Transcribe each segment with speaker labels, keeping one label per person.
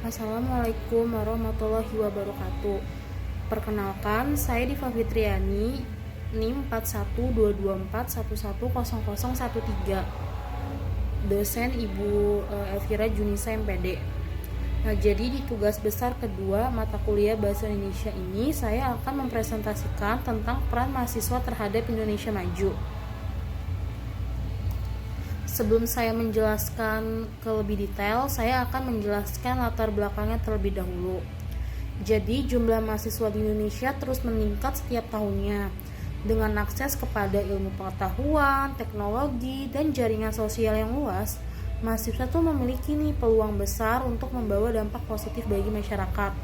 Speaker 1: Assalamualaikum warahmatullahi wabarakatuh. Perkenalkan, saya Diva Fitriani, NIM 4122411013, dosen Ibu Elvira Junisa MPD. Nah, jadi di tugas besar kedua mata kuliah Bahasa Indonesia ini, saya akan mempresentasikan tentang peran mahasiswa terhadap Indonesia Maju. Sebelum saya menjelaskan ke lebih detail, saya akan menjelaskan latar belakangnya terlebih dahulu. Jadi, jumlah mahasiswa di Indonesia terus meningkat setiap tahunnya. Dengan akses kepada ilmu pengetahuan, teknologi, dan jaringan sosial yang luas, mahasiswa tuh memiliki peluang besar untuk membawa dampak positif bagi masyarakat.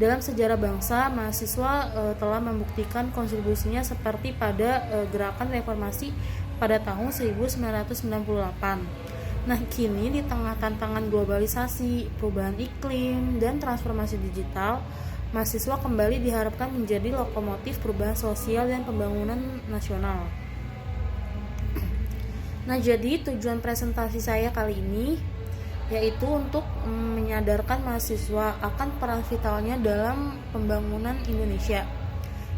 Speaker 1: Dalam sejarah bangsa, mahasiswa telah membuktikan kontribusinya seperti pada gerakan reformasi pada tahun 1998. Nah, kini di tengah tantangan globalisasi, perubahan iklim, dan transformasi digital, mahasiswa kembali diharapkan menjadi lokomotif perubahan sosial dan pembangunan nasional. Nah, jadi tujuan presentasi saya kali ini yaitu untuk menyadarkan mahasiswa akan peran vitalnya dalam pembangunan Indonesia.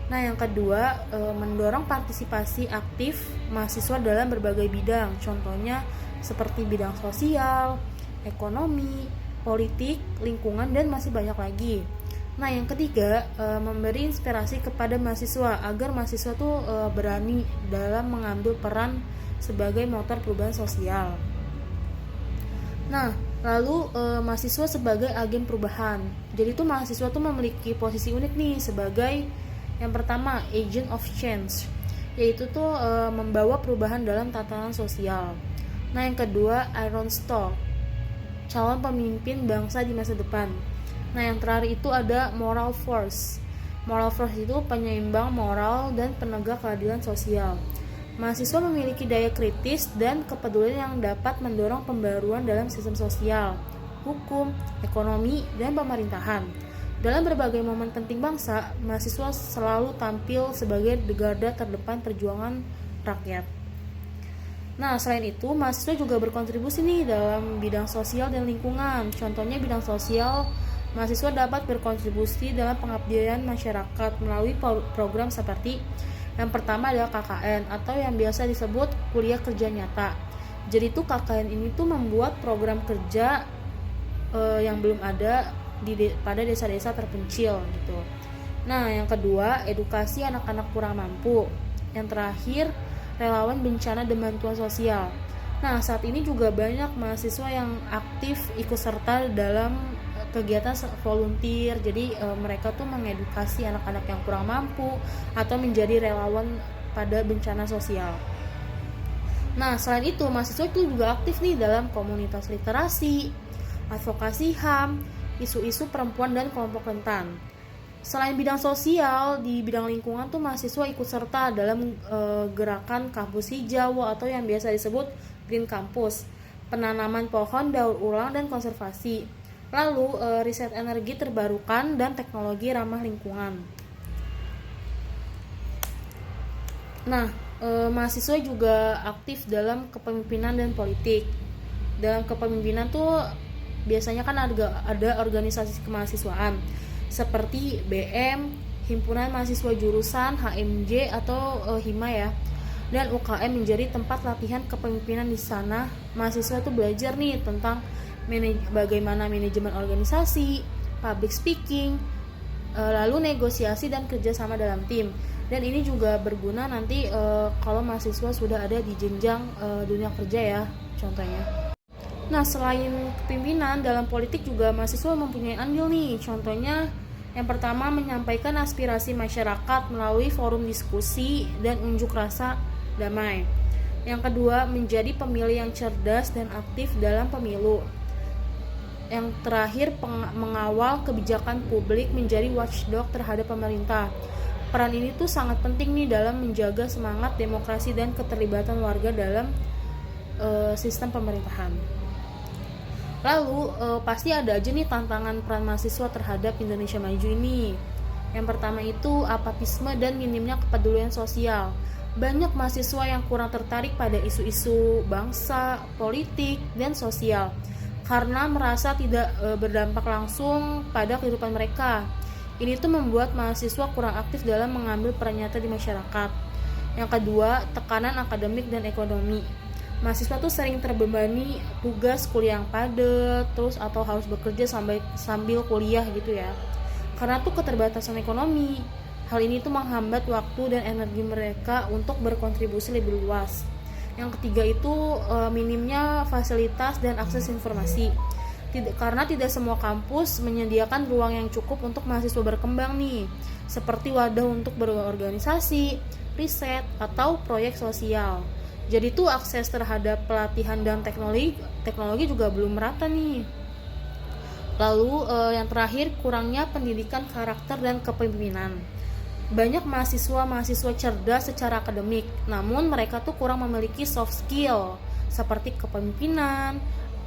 Speaker 1: Nah, yang kedua, mendorong partisipasi aktif mahasiswa dalam berbagai bidang, contohnya seperti bidang sosial, ekonomi, politik, lingkungan, dan masih banyak lagi. Nah, yang ketiga, memberi inspirasi kepada mahasiswa agar mahasiswa tuh berani dalam mengambil peran sebagai motor perubahan sosial. Nah, lalu mahasiswa sebagai agen perubahan. Jadi tuh mahasiswa tuh memiliki posisi unik nih sebagai yang pertama, agent of change, yaitu tuh membawa perubahan dalam tatanan sosial. Nah, yang kedua, Iron Star, calon pemimpin bangsa di masa depan. Nah, yang terakhir itu ada moral force. Moral force itu penyeimbang moral dan penegak keadilan sosial. Mahasiswa memiliki daya kritis dan kepedulian yang dapat mendorong pembaruan dalam sistem sosial, hukum, ekonomi, dan pemerintahan. Dalam berbagai momen penting bangsa, mahasiswa selalu tampil sebagai garda terdepan perjuangan rakyat. Nah, selain itu, mahasiswa juga berkontribusi dalam bidang sosial dan lingkungan. Contohnya bidang sosial, mahasiswa dapat berkontribusi dalam pengabdian masyarakat melalui program seperti yang pertama adalah KKN atau yang biasa disebut kuliah kerja nyata. Jadi tuh KKN ini tuh membuat program kerja yang belum ada pada desa-desa terpencil gitu. Nah, yang kedua, edukasi anak-anak kurang mampu. Yang terakhir, relawan bencana dan bantuan sosial. Nah, saat ini juga banyak mahasiswa yang aktif ikut serta dalam kegiatan volunteer. Jadi mereka tuh mengedukasi anak-anak yang kurang mampu atau menjadi relawan pada bencana sosial. Nah, selain itu mahasiswa itu juga aktif dalam komunitas literasi, advokasi HAM, isu-isu perempuan dan kelompok rentan. Selain bidang sosial, di bidang lingkungan tuh mahasiswa ikut serta dalam gerakan kampus hijau atau yang biasa disebut Green Campus, penanaman pohon daur ulang dan konservasi. Lalu riset energi terbarukan dan teknologi ramah lingkungan. Nah, mahasiswa juga aktif dalam kepemimpinan dan politik. Dalam kepemimpinan tuh biasanya kan ada organisasi kemahasiswaan seperti BM, Himpunan Mahasiswa Jurusan, HMJ atau HIMA ya. Dan UKM menjadi tempat latihan kepemimpinan. Di sana mahasiswa tuh belajar tentang bagaimana manajemen organisasi, public speaking, lalu negosiasi dan kerjasama dalam tim. Dan ini juga berguna nanti kalau mahasiswa sudah ada di jenjang dunia kerja ya, contohnya. Nah, selain kepemimpinan dalam politik juga mahasiswa mempunyai andil contohnya yang pertama, menyampaikan aspirasi masyarakat melalui forum diskusi dan unjuk rasa damai. Yang kedua, menjadi pemilih yang cerdas dan aktif dalam pemilu. Yang terakhir, mengawal kebijakan publik, menjadi watchdog terhadap pemerintah. Peran ini tuh sangat penting dalam menjaga semangat demokrasi dan keterlibatan warga dalam sistem pemerintahan. Lalu pasti ada aja tantangan peran mahasiswa terhadap Indonesia Maju ini. Yang pertama itu apatisme dan minimnya kepedulian sosial. Banyak mahasiswa yang kurang tertarik pada isu-isu bangsa, politik, dan sosial. karena merasa tidak berdampak langsung pada kehidupan mereka. Ini tuh membuat mahasiswa kurang aktif dalam mengambil peran nyata di masyarakat. Yang kedua, tekanan akademik dan ekonomi. Mahasiswa tuh sering terbebani tugas kuliah yang padat, terus atau harus bekerja sambil kuliah gitu ya. Karena tuh keterbatasan ekonomi. Hal ini tuh menghambat waktu dan energi mereka untuk berkontribusi lebih luas. Yang ketiga itu minimnya fasilitas dan akses informasi. Karena tidak semua kampus menyediakan ruang yang cukup untuk mahasiswa berkembang nih, seperti wadah untuk berorganisasi, riset, atau proyek sosial. Jadi tuh akses terhadap pelatihan dan teknologi juga belum merata nih. Lalu yang terakhir, kurangnya pendidikan karakter dan kepemimpinan. Banyak mahasiswa cerdas secara akademik, namun mereka tuh kurang memiliki soft skill seperti kepemimpinan,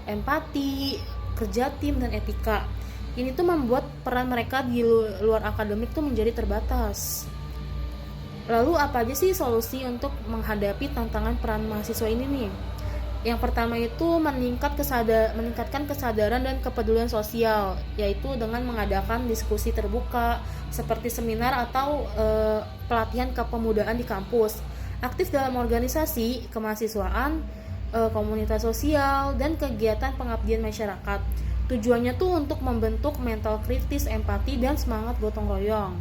Speaker 1: empati, kerja tim, dan etika. Ini tuh membuat peran mereka di luar akademik tuh menjadi terbatas. Lalu apa aja sih solusi untuk menghadapi tantangan peran mahasiswa ini nih? Yang pertama itu meningkatkan kesadaran dan kepedulian sosial, yaitu dengan mengadakan diskusi terbuka seperti seminar atau pelatihan kepemudaan di kampus, aktif dalam organisasi kemahasiswaan, komunitas sosial, dan kegiatan pengabdian masyarakat. Tujuannya tuh untuk membentuk mental kritis, empati, dan semangat gotong royong.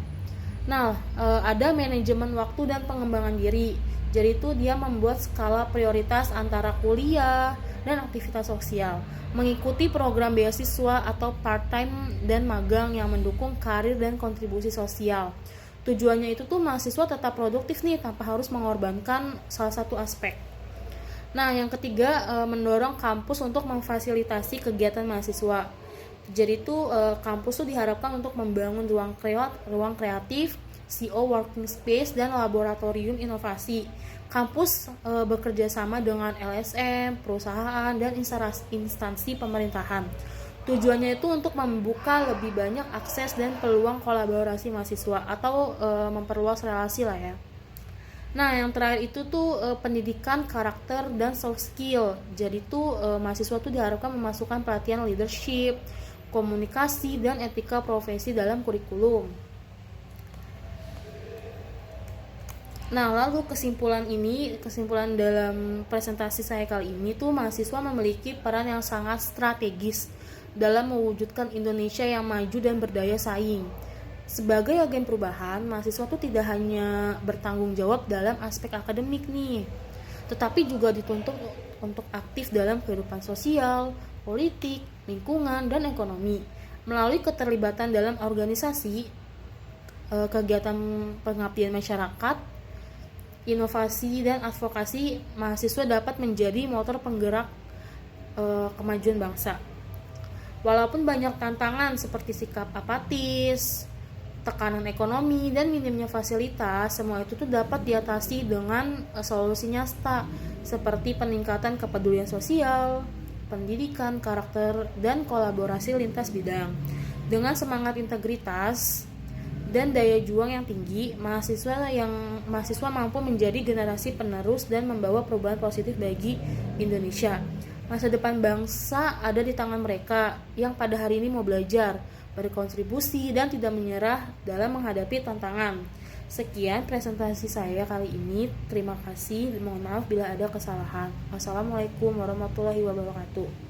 Speaker 1: Nah, ada manajemen waktu dan pengembangan diri. Jadi itu dia membuat skala prioritas antara kuliah dan aktivitas sosial, mengikuti program beasiswa atau part-time dan magang yang mendukung karir dan kontribusi sosial. Tujuannya itu tuh mahasiswa tetap produktif nih tanpa harus mengorbankan salah satu aspek. Nah, yang ketiga, mendorong kampus untuk memfasilitasi kegiatan mahasiswa. Jadi itu kampus tuh diharapkan untuk membangun ruang kreatif, CO working space, dan laboratorium inovasi. Kampus bekerja sama dengan LSM, perusahaan, dan instansi pemerintahan. Tujuannya itu untuk membuka lebih banyak akses dan peluang kolaborasi mahasiswa atau memperluas relasi lah ya. Nah, yang terakhir itu tuh pendidikan karakter dan soft skill. Jadi tuh mahasiswa tuh diharapkan memasukkan pelatihan leadership, komunikasi, dan etika profesi dalam kurikulum. Nah, lalu kesimpulan dalam presentasi saya kali ini tuh mahasiswa memiliki peran yang sangat strategis dalam mewujudkan Indonesia yang maju dan berdaya saing. Sebagai agen perubahan, mahasiswa tuh tidak hanya bertanggung jawab dalam aspek akademik nih, tetapi juga dituntut untuk aktif dalam kehidupan sosial, politik, lingkungan, dan ekonomi. Melalui keterlibatan dalam organisasi, kegiatan pengabdian masyarakat, inovasi, dan advokasi, mahasiswa dapat menjadi motor penggerak kemajuan bangsa. Walaupun banyak tantangan seperti sikap apatis, tekanan ekonomi, dan minimnya fasilitas, semua itu tuh dapat diatasi dengan solusi nyata seperti peningkatan kepedulian sosial, pendidikan, karakter, dan kolaborasi lintas bidang. Dengan semangat integritas dan daya juang yang tinggi, mahasiswa mampu menjadi generasi penerus dan membawa perubahan positif bagi Indonesia. Masa depan bangsa ada di tangan mereka yang pada hari ini mau belajar, berkontribusi, dan tidak menyerah dalam menghadapi tantangan. Sekian presentasi saya kali ini. Terima kasih. Mohon maaf bila ada kesalahan. Wassalamualaikum warahmatullahi wabarakatuh.